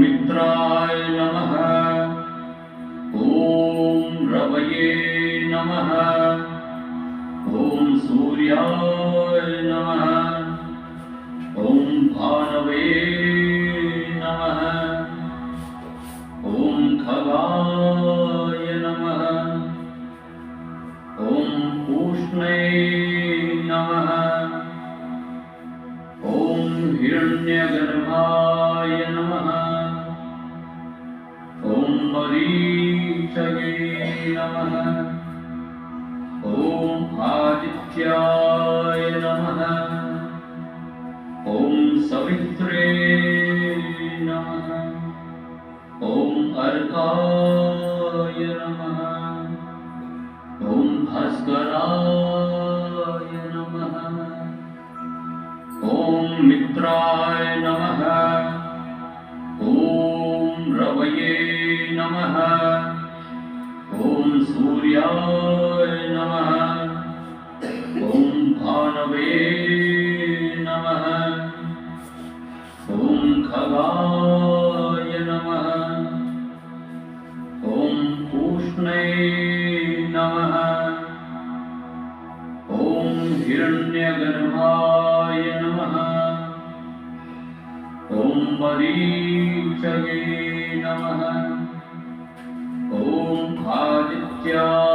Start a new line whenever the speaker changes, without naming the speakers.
मित्राय नमः। ॐ रवये नमः। ॐ सूर्याय नमः। ॐ भानवे नमः। ॐ खगाय नमः। ॐ पूष्णे नमः। ॐ हिरण्यगर्भाय नमः। ॐ मरीचये नमः। ॐ आदित्याय नमः। ॐ सवित्रे नमः। ॐ अर्काय नमः। ॐ भास्कराय नमः। ॐ मित्राय नमः। ॐ रवये नमः। ॐ सूर्याय नमः। ॐ भानवे नमः। ॐ खगाय नमः। ॐ पूष्णे नमः। ॐ हिरण्यगर्भाय नमः। ॐ मरीचये नमः। ॐ आदित्याय